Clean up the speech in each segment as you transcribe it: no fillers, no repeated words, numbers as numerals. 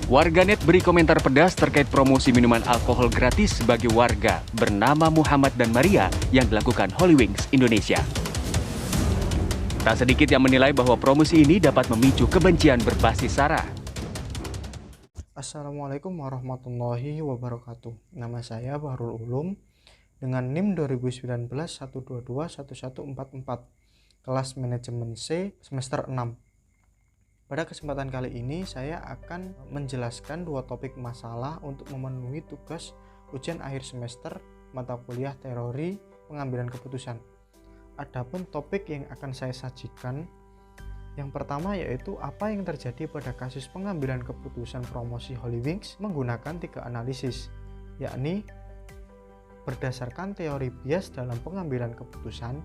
Warganet beri komentar pedas terkait promosi minuman alkohol gratis bagi warga bernama Muhammad dan Maria yang dilakukan Holy Wings Indonesia. Tak sedikit yang menilai bahwa promosi ini dapat memicu kebencian berbasis sara. Assalamualaikum warahmatullahi wabarakatuh. Nama saya Bahrul Ulum dengan NIM 2019 1221144, kelas manajemen C semester 6. Pada kesempatan kali ini saya akan menjelaskan dua topik masalah untuk memenuhi tugas ujian akhir semester mata kuliah teori pengambilan keputusan. Adapun topik yang akan saya sajikan, yang pertama yaitu apa yang terjadi pada kasus pengambilan keputusan promosi Holy Wings menggunakan 3 analisis, yakni berdasarkan teori bias dalam pengambilan keputusan,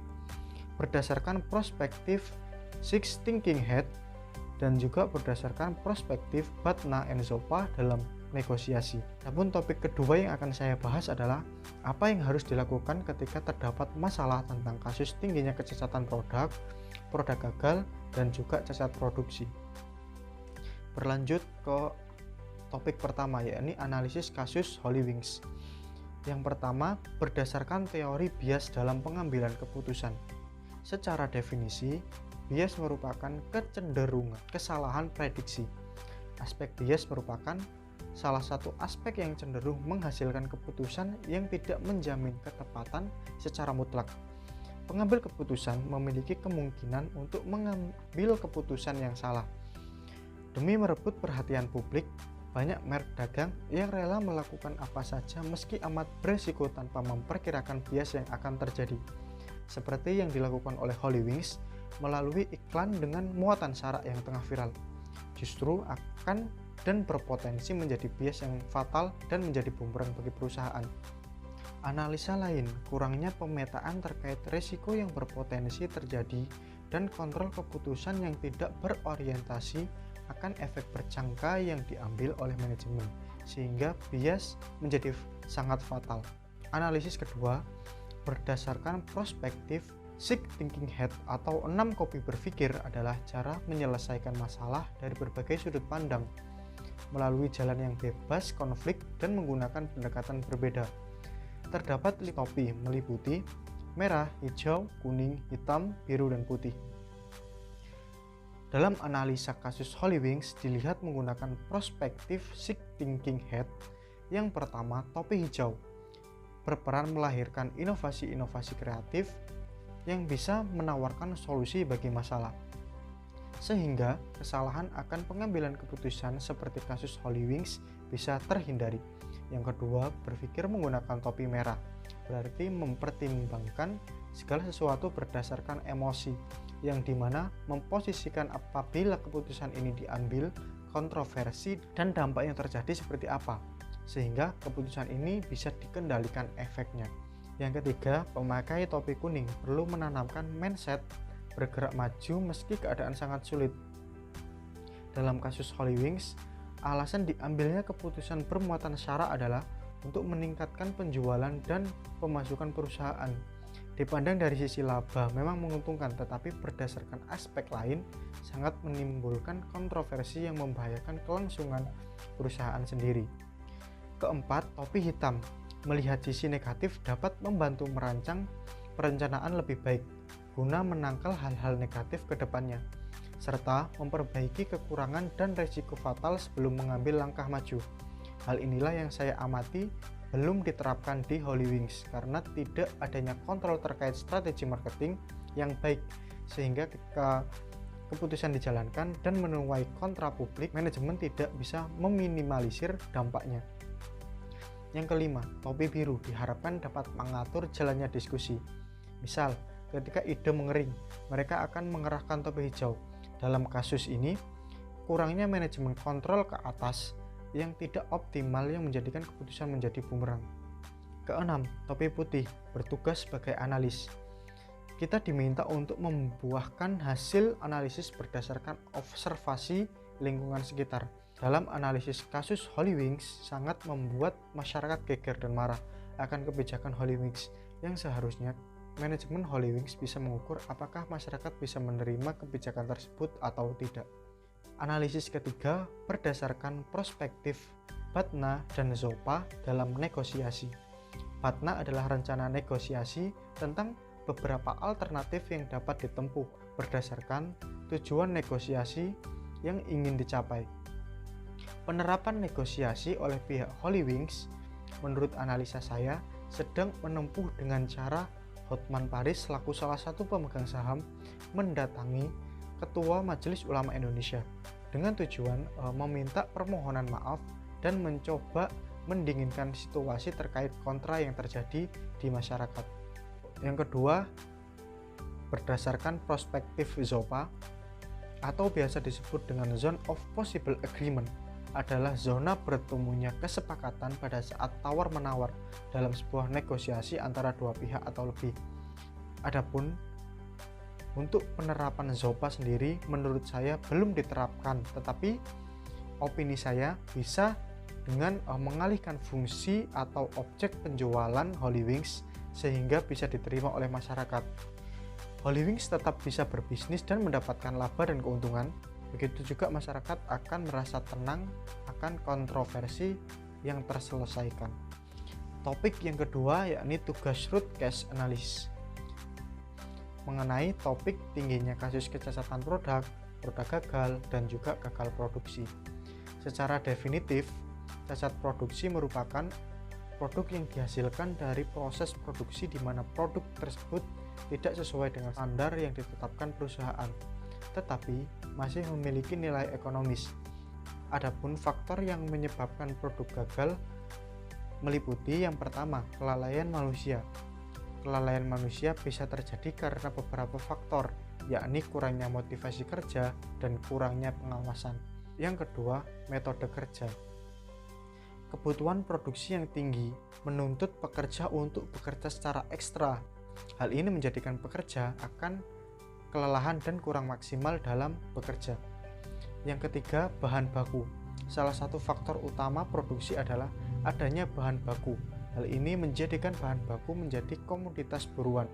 berdasarkan perspektif Six Thinking Hat, dan juga berdasarkan perspektif Batna and Zopa dalam negosiasi. Namun topik kedua yang akan saya bahas adalah apa yang harus dilakukan ketika terdapat masalah tentang kasus tingginya kecacatan produk gagal, dan juga cacat produksi. Berlanjut ke topik pertama, yakni analisis kasus Holy Wings. Yang pertama, berdasarkan teori bias dalam pengambilan keputusan. Secara definisi, bias merupakan kecenderungan kesalahan prediksi. Aspek bias merupakan salah satu aspek yang cenderung menghasilkan keputusan yang tidak menjamin ketepatan secara mutlak. Pengambil keputusan memiliki kemungkinan untuk mengambil keputusan yang salah. Demi merebut perhatian publik, banyak merek dagang yang rela melakukan apa saja meski amat beresiko tanpa memperkirakan bias yang akan terjadi. Seperti yang dilakukan oleh Holy Wings melalui iklan dengan muatan sara yang tengah viral. Justru akan dan berpotensi menjadi bias yang fatal dan menjadi bumerang bagi perusahaan. Analisa lain, kurangnya pemetaan terkait risiko yang berpotensi terjadi dan kontrol keputusan yang tidak berorientasi akan efek berjangka yang diambil oleh manajemen, sehingga bias menjadi sangat fatal. Analisis kedua, berdasarkan perspektif Six Thinking Hat atau 6 kopi berpikir adalah cara menyelesaikan masalah dari berbagai sudut pandang melalui jalan yang bebas konflik dan menggunakan pendekatan berbeda. Terdapat 5 topi meliputi merah, hijau, kuning, hitam, biru, dan putih. Dalam analisa kasus Holy Wings dilihat menggunakan perspektif Six Thinking Hat. Yang pertama, topi hijau berperan melahirkan inovasi-inovasi kreatif yang bisa menawarkan solusi bagi masalah, sehingga kesalahan akan pengambilan keputusan seperti kasus Holy Wings bisa terhindari. Yang kedua, berpikir menggunakan topi merah, berarti mempertimbangkan segala sesuatu berdasarkan emosi, yang dimana memposisikan apabila keputusan ini diambil, kontroversi dan dampak yang terjadi seperti apa, sehingga keputusan ini bisa dikendalikan efeknya. Yang ketiga, pemakai topi kuning perlu menanamkan mindset bergerak maju meski keadaan sangat sulit. Dalam kasus Holy Wings, alasan diambilnya keputusan bermuatan sara adalah untuk meningkatkan penjualan dan pemasukan perusahaan. Dipandang dari sisi laba memang menguntungkan, tetapi berdasarkan aspek lain sangat menimbulkan kontroversi yang membahayakan kelangsungan perusahaan sendiri. Keempat, topi hitam melihat sisi negatif dapat membantu merancang perencanaan lebih baik guna menangkal hal-hal negatif ke depannya, serta memperbaiki kekurangan dan risiko fatal sebelum mengambil langkah maju. Hal inilah yang saya amati belum diterapkan di Holy Wings karena tidak adanya kontrol terkait strategi marketing yang baik, sehingga ketika keputusan dijalankan dan menuai kontra publik, manajemen tidak bisa meminimalisir dampaknya. Yang kelima, topi biru diharapkan dapat mengatur jalannya diskusi. Misal, ketika ide mengering, mereka akan mengerahkan topi hijau. Dalam kasus ini, kurangnya manajemen kontrol ke atas yang tidak optimal yang menjadikan keputusan menjadi bumerang. Keenam, topi putih bertugas sebagai analis. Kita diminta untuk membuahkan hasil analisis berdasarkan observasi lingkungan sekitar. Dalam analisis kasus Holy Wings sangat membuat masyarakat geger dan marah akan kebijakan Holy Wings yang seharusnya manajemen Holy Wings bisa mengukur apakah masyarakat bisa menerima kebijakan tersebut atau tidak. Analisis ketiga berdasarkan perspektif Batna dan Zopa dalam negosiasi. Batna adalah rencana negosiasi tentang beberapa alternatif yang dapat ditempuh berdasarkan tujuan negosiasi yang ingin dicapai. Penerapan negosiasi oleh pihak Holywings, menurut analisa saya, sedang menempuh dengan cara Hotman Paris selaku salah satu pemegang saham mendatangi Ketua Majelis Ulama Indonesia dengan tujuan meminta permohonan maaf dan mencoba mendinginkan situasi terkait kontra yang terjadi di masyarakat. Yang kedua, berdasarkan perspektif Zopa atau biasa disebut dengan Zone of Possible Agreement, adalah zona bertemunya kesepakatan pada saat tawar-menawar dalam sebuah negosiasi antara dua pihak atau lebih. Adapun untuk penerapan Zopa sendiri menurut saya belum diterapkan, tetapi opini saya bisa dengan mengalihkan fungsi atau objek penjualan Holywings sehingga bisa diterima oleh masyarakat. Holywings tetap bisa berbisnis dan mendapatkan laba dan keuntungan. Begitu juga masyarakat akan merasa tenang akan kontroversi yang terselesaikan. Topik yang kedua yakni tugas root cause analysis. Mengenai topik tingginya kasus kecacatan produk gagal, dan juga gagal produksi. Secara definitif, cacat produksi merupakan produk yang dihasilkan dari proses produksi di mana produk tersebut tidak sesuai dengan standar yang ditetapkan perusahaan, tetapi masih memiliki nilai ekonomis. Adapun faktor yang menyebabkan produk gagal meliputi yang pertama, kelalaian manusia. Kelalaian manusia bisa terjadi karena beberapa faktor, yakni kurangnya motivasi kerja dan kurangnya pengawasan. Yang kedua, metode kerja. Kebutuhan produksi yang tinggi menuntut pekerja untuk bekerja secara ekstra. Hal ini menjadikan pekerja akan kelelahan dan kurang maksimal dalam bekerja. Yang ketiga, bahan baku. Salah satu faktor utama produksi adalah adanya bahan baku. Hal ini menjadikan bahan baku menjadi komoditas buruan,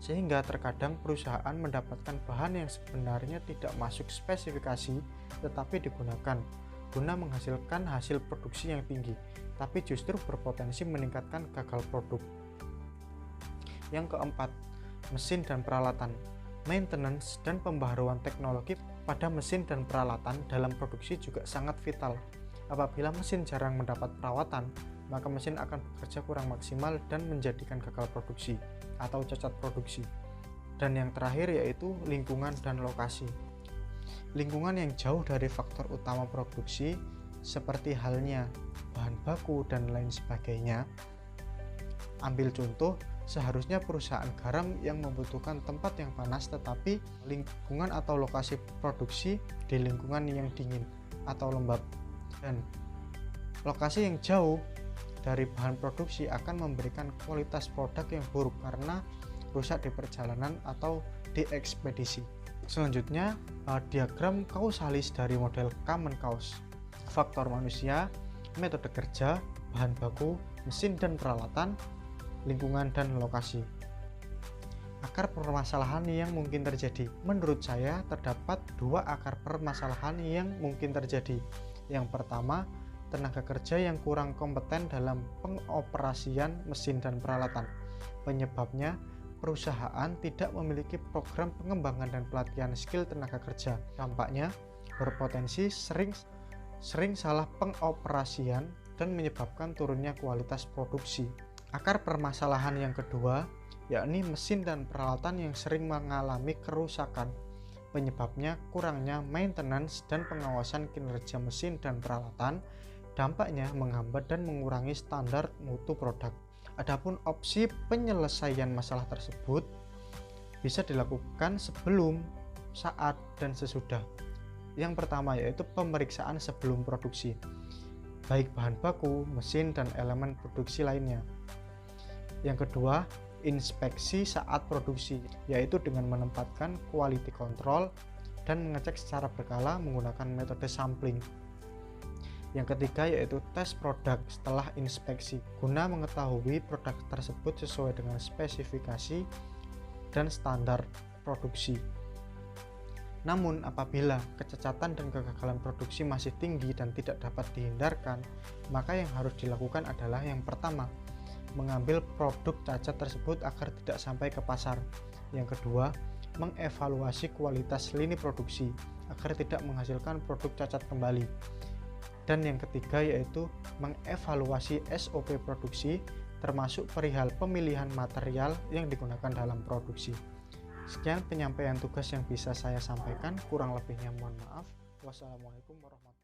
sehingga terkadang perusahaan mendapatkan bahan yang sebenarnya tidak masuk spesifikasi tetapi digunakan guna menghasilkan hasil produksi yang tinggi, tapi justru berpotensi meningkatkan gagal produk. Yang keempat, mesin dan peralatan. Maintenance dan pembaharuan teknologi pada mesin dan peralatan dalam produksi juga sangat vital. Apabila mesin jarang mendapat perawatan, maka mesin akan bekerja kurang maksimal dan menjadikan gagal produksi atau cacat produksi. Dan yang terakhir yaitu lingkungan dan lokasi. Lingkungan yang jauh dari faktor utama produksi seperti halnya bahan baku dan lain sebagainya. Ambil contoh, seharusnya perusahaan garam yang membutuhkan tempat yang panas, tetapi lingkungan atau lokasi produksi di lingkungan yang dingin atau lembab. Dan lokasi yang jauh dari bahan produksi akan memberikan kualitas produk yang buruk karena rusak di perjalanan atau di ekspedisi. Selanjutnya, diagram kausalis dari model Common Cause. Faktor manusia, metode kerja, bahan baku, mesin dan peralatan, lingkungan dan lokasi. Akar permasalahan yang mungkin terjadi. Menurut saya terdapat dua akar permasalahan yang mungkin terjadi. Yang pertama, tenaga kerja yang kurang kompeten dalam pengoperasian mesin dan peralatan. Penyebabnya, perusahaan tidak memiliki program pengembangan dan pelatihan skill tenaga kerja. Dampaknya, berpotensi sering salah pengoperasian dan menyebabkan turunnya kualitas produksi. Akar permasalahan yang kedua, yakni mesin dan peralatan yang sering mengalami kerusakan. Penyebabnya kurangnya maintenance dan pengawasan kinerja mesin dan peralatan. Dampaknya menghambat dan mengurangi standar mutu produk. Adapun opsi penyelesaian masalah tersebut bisa dilakukan sebelum, saat, dan sesudah. Yang pertama yaitu pemeriksaan sebelum produksi, baik bahan baku, mesin, dan elemen produksi lainnya. Yang kedua, inspeksi saat produksi, yaitu dengan menempatkan quality control dan mengecek secara berkala menggunakan metode sampling. Yang ketiga yaitu tes produk setelah inspeksi, guna mengetahui produk tersebut sesuai dengan spesifikasi dan standar produksi. Namun apabila kecacatan dan kegagalan produksi masih tinggi dan tidak dapat dihindarkan, maka yang harus dilakukan adalah yang pertama, mengambil produk cacat tersebut agar tidak sampai ke pasar. Yang kedua, mengevaluasi kualitas lini produksi agar tidak menghasilkan produk cacat kembali. Dan yang ketiga yaitu mengevaluasi SOP produksi termasuk perihal pemilihan material yang digunakan dalam produksi. Sekian penyampaian tugas yang bisa saya sampaikan, kurang lebihnya mohon maaf. Wassalamualaikum warahmatullahi wabarakatuh.